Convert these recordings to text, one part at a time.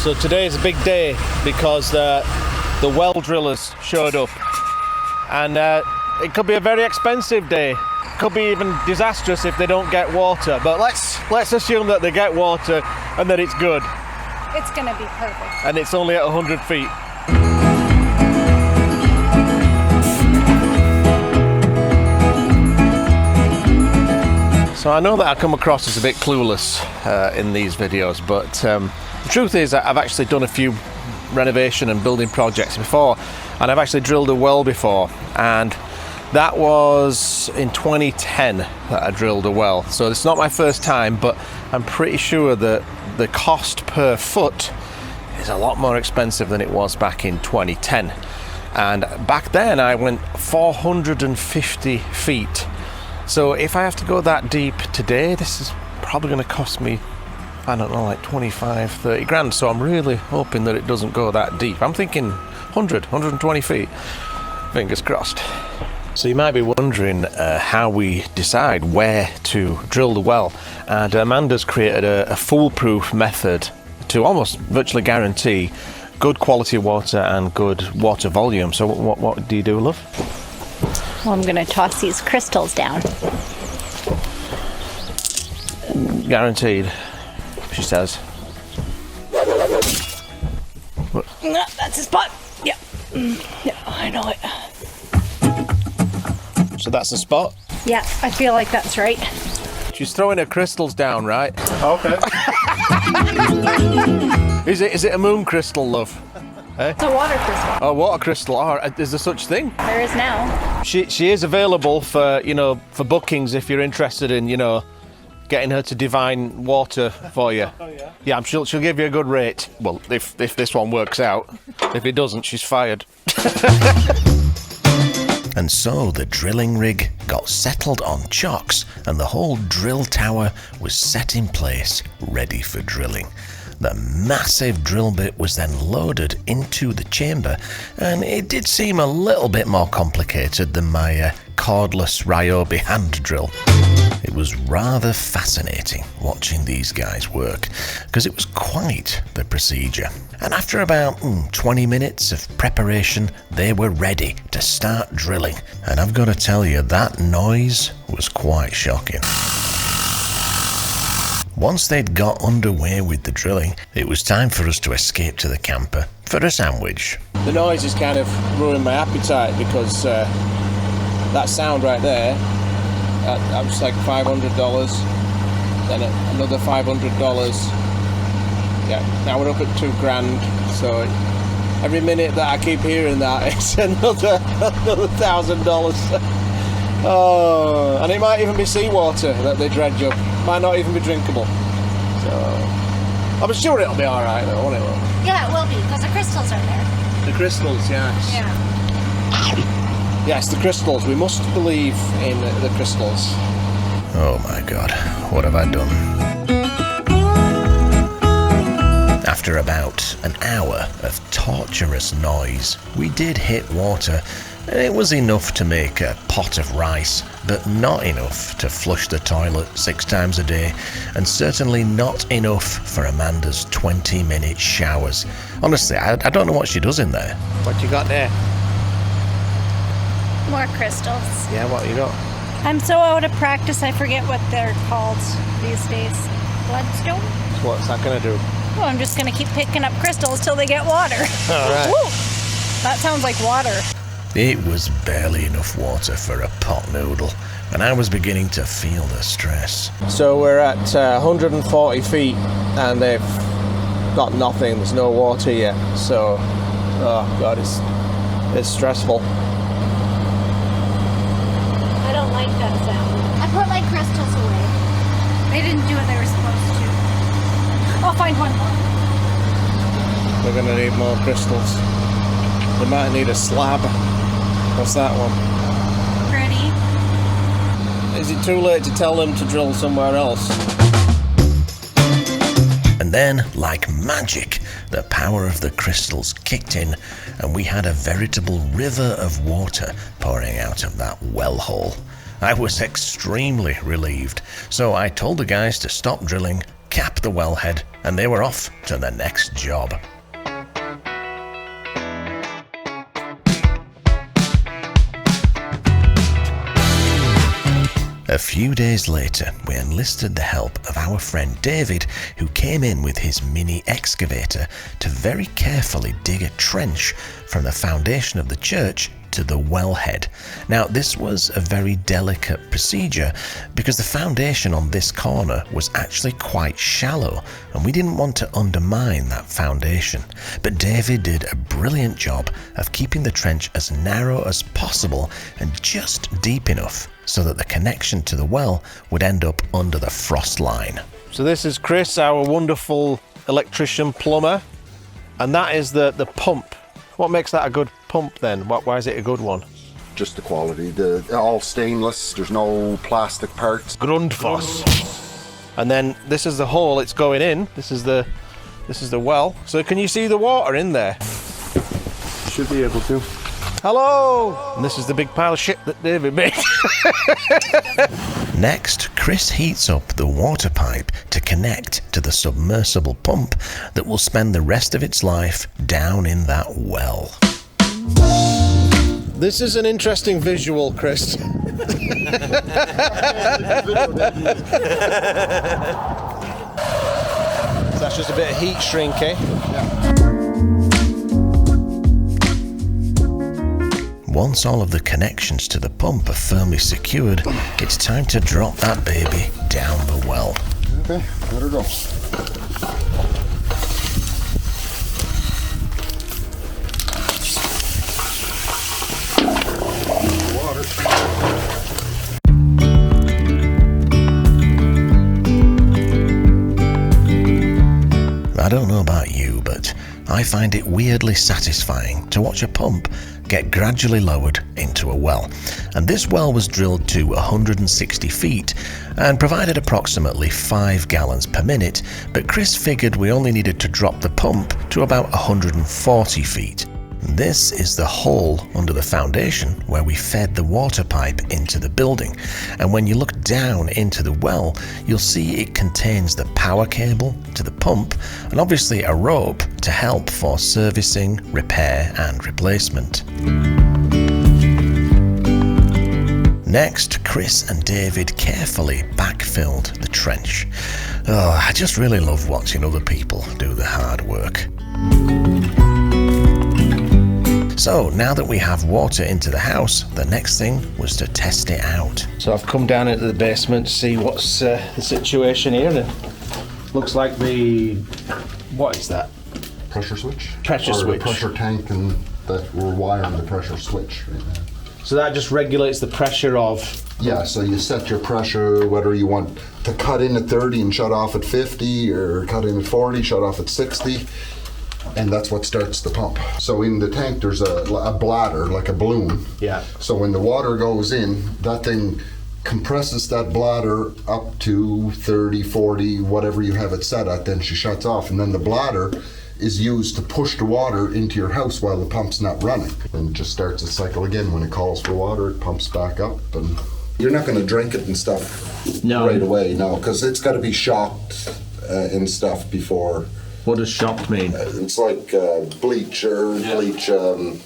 So today is a big day because the well drillers showed up, and it could be a very expensive day. Could be even disastrous if they don't get water. But let's assume that they get water and that it's good. It's gonna be perfect. And it's only at 100 feet. So I know that I come across as a bit clueless in these videos, but the truth is that I've actually done a few renovation and building projects before, and I've actually drilled a well before, and that was in 2010 that I drilled a well. So it's not my first time, but I'm pretty sure that the cost per foot is a lot more expensive than it was back in 2010. And back then I went 450 feet. So if I have to go that deep today, this is probably going to cost me, I don't know, like 25, 30 grand. So I'm really hoping that it doesn't go that deep. I'm thinking 120 feet. Fingers crossed. So you might be wondering how we decide where to drill the well. And Amanda's created a foolproof method to almost virtually guarantee good quality water and good water volume. So what do you do, love? Well, I'm gonna toss these crystals down. Guaranteed, she says. No, that's the spot. Yeah. Yeah, I know it. So that's the spot? Yeah, I feel like that's right. She's throwing her crystals down, right? Okay. Is it a moon crystal, love? It's a water crystal. Oh, water crystal. Oh, is there such thing? There is now. She is available for for bookings if you're interested in getting her to divine water for you. Oh, yeah. Yeah, I'm sure she'll give you a good rate. Well, if this one works out. If it doesn't, she's fired. And so the drilling rig got settled on chocks and the whole drill tower was set in place, ready for drilling. The massive drill bit was then loaded into the chamber, and it did seem a little bit more complicated than my cordless Ryobi hand drill. It was rather fascinating watching these guys work, because it was quite the procedure. And after about 20 minutes of preparation, they were ready to start drilling. And I've got to tell you, that noise was quite shocking. Once they'd got underway with the drilling, it was time for us to escape to the camper for a sandwich. The noise has kind of ruined my appetite because that sound right there, that was like $500, then another $500. Yeah, now we're up at $2,000. So every minute that I keep hearing that, it's another $1,000. Oh, and it might even be seawater that they dredge up. Might not even be drinkable. So I'm sure it'll be all right, though, won't it? Yeah, it will be, because the crystals are there. The crystals, yes. Yeah. Yes, the crystals. We must believe in the crystals. Oh my God, what have I done? After about an hour of torturous noise, we did hit water, and it was enough to make a pot of rice, but not enough to flush the toilet 6 times a day, and certainly not enough for Amanda's 20-minute showers. Honestly, I don't know what she does in there. What you got there? More crystals. Yeah, what you got? I'm so out of practice, I forget what they're called these days. Bloodstone? So what's that going to do? Well, I'm just going to keep picking up crystals till they get water. All right. Woo! That sounds like water. It was barely enough water for a pot noodle, and I was beginning to feel the stress. So we're at 140 feet, and they've got nothing. There's no water yet. So, oh God, it's stressful. I don't like that sound. I put my crystals away. They didn't do what they were supposed to. I'll find one more. We're going to need more crystals. We might need a slab. What's that one? Pretty. Is it too late to tell them to drill somewhere else? And then, like magic, the power of the crystals kicked in, and we had a veritable river of water pouring out of that well hole. I was extremely relieved, so I told the guys to stop drilling, cap the wellhead, and they were off to the next job. A few days later, we enlisted the help of our friend David, who came in with his mini excavator to very carefully dig a trench from the foundation of the church to the wellhead. Now, this was a very delicate procedure because the foundation on this corner was actually quite shallow, and we didn't want to undermine that foundation. But David did a brilliant job of keeping the trench as narrow as possible and just deep enough so that the connection to the well would end up under the frost line. So this is Chris, our wonderful electrician plumber, and that is the pump. What makes that a good pump then? Why is it a good one? Just the quality. All stainless. There's no plastic parts. Grundfos. And then this is the hole it's going in. This is the well. So can you see the water in there? Should be able to. Hello! And this is the big pile of shit that David made. Next, Chris heats up the water pipe to connect to the submersible pump that will spend the rest of its life down in that well. This is an interesting visual, Chris. That's just a bit of heat shrink, eh? Yeah. Once all of the connections to the pump are firmly secured, it's time to drop that baby down the well. Okay, let her go. I don't know about you, but I find it weirdly satisfying to watch a pump get gradually lowered into a well. And this well was drilled to 160 feet and provided approximately 5 gallons per minute, but Chris figured we only needed to drop the pump to about 140 feet. This is the hole under the foundation where we fed the water pipe into the building, and when you look down into the well, you'll see it contains the power cable to the pump and obviously a rope to help for servicing, repair and replacement. Next, Chris and David carefully backfilled the trench. Oh, I just really love watching other people do the hard work. So now that we have water into the house, the next thing was to test it out. So I've come down into the basement to see what's the situation here. And looks like what is that? Pressure switch? Pressure switch. The pressure tank, and that we're wiring the pressure switch right now. So that just regulates the pressure of... Yeah, so you set your pressure, whether you want to cut in at 30 and shut off at 50, or cut in at 40, shut off at 60. And that's what starts the pump. So in the tank there's a bladder, like a balloon. Yeah. So when the water goes in, that thing compresses that bladder up to 30, 40, whatever you have it set at, then she shuts off. And then the bladder is used to push the water into your house while the pump's not running. And it just starts a cycle again. When it calls for water, it pumps back up. And you're not going to drink it and stuff right away, no, because it's got to be shocked and stuff before. What does shocked mean? It's like bleach. Chlorine.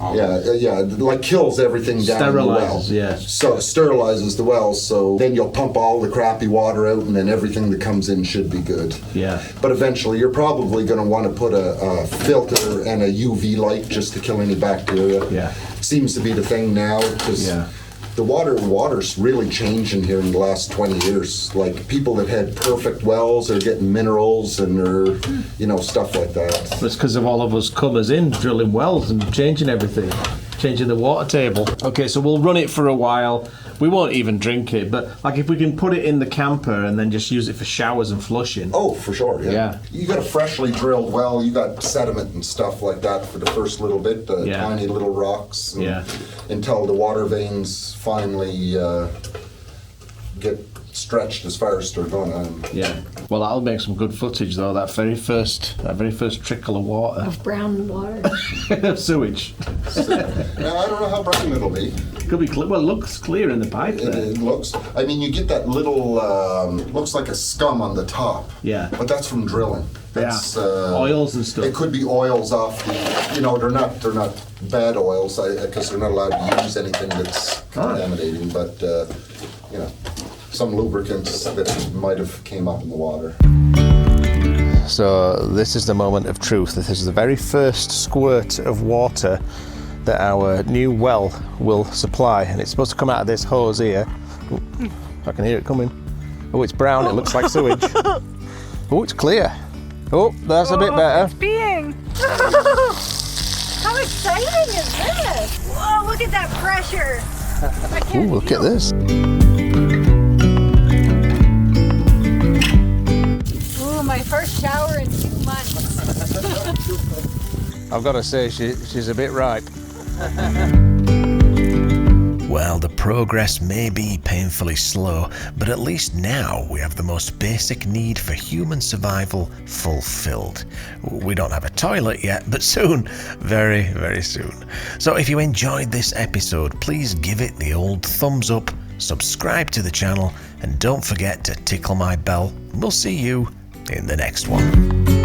Yeah, like kills everything down in the well. Sterilizes, yeah. So it sterilizes the well, so then you'll pump all the crappy water out, and then everything that comes in should be good. Yeah. But eventually you're probably going to want to put a filter and a UV light just to kill any bacteria. Yeah. Seems to be the thing now, because the water's really changing here in the last 20 years. Like, people that had perfect wells are getting minerals and stuff like that. That's because of all of us comers in, drilling wells and changing everything, changing the water table. Okay, so we'll run it for a while. We won't even drink it, but like if we can put it in the camper and then just use it for showers and flushing. Oh, for sure, Yeah. You got a freshly drilled well, you got sediment and stuff like that for the first little bit, tiny little rocks, until the water veins finally get stretched as far as they're going. Yeah. Well, that'll make some good footage, though. That very first trickle of water, Of brown water. sewage. Now, I don't know how brown it'll be. Could be clear. Well, it looks clear in the pipe there. It looks. I mean, you get that little looks like a scum on the top. Yeah. But that's from drilling. That's, oils and stuff. It could be oils off the. They're not bad oils because they're not allowed to use anything that's contaminating. But some lubricants that might have came up in the water. So this is the moment of truth. This is the very first squirt of water that our new well will supply, and it's supposed to come out of this hose here. Ooh, I can hear it coming. Oh, it's brown. It looks like sewage. Oh, it's clear. Oh, that's a bit better. It's being. How exciting is this? Whoa, look at that pressure. Ooh, look at this. Ooh, my first shower in 2 months. I've got to say, she's a bit ripe. Well, the progress may be painfully slow, but at least now we have the most basic need for human survival fulfilled. We don't have a toilet yet, but soon, very, very soon. So if you enjoyed this episode, please give it the old thumbs up, subscribe to the channel, and don't forget to tickle my bell. We'll see you in the next one.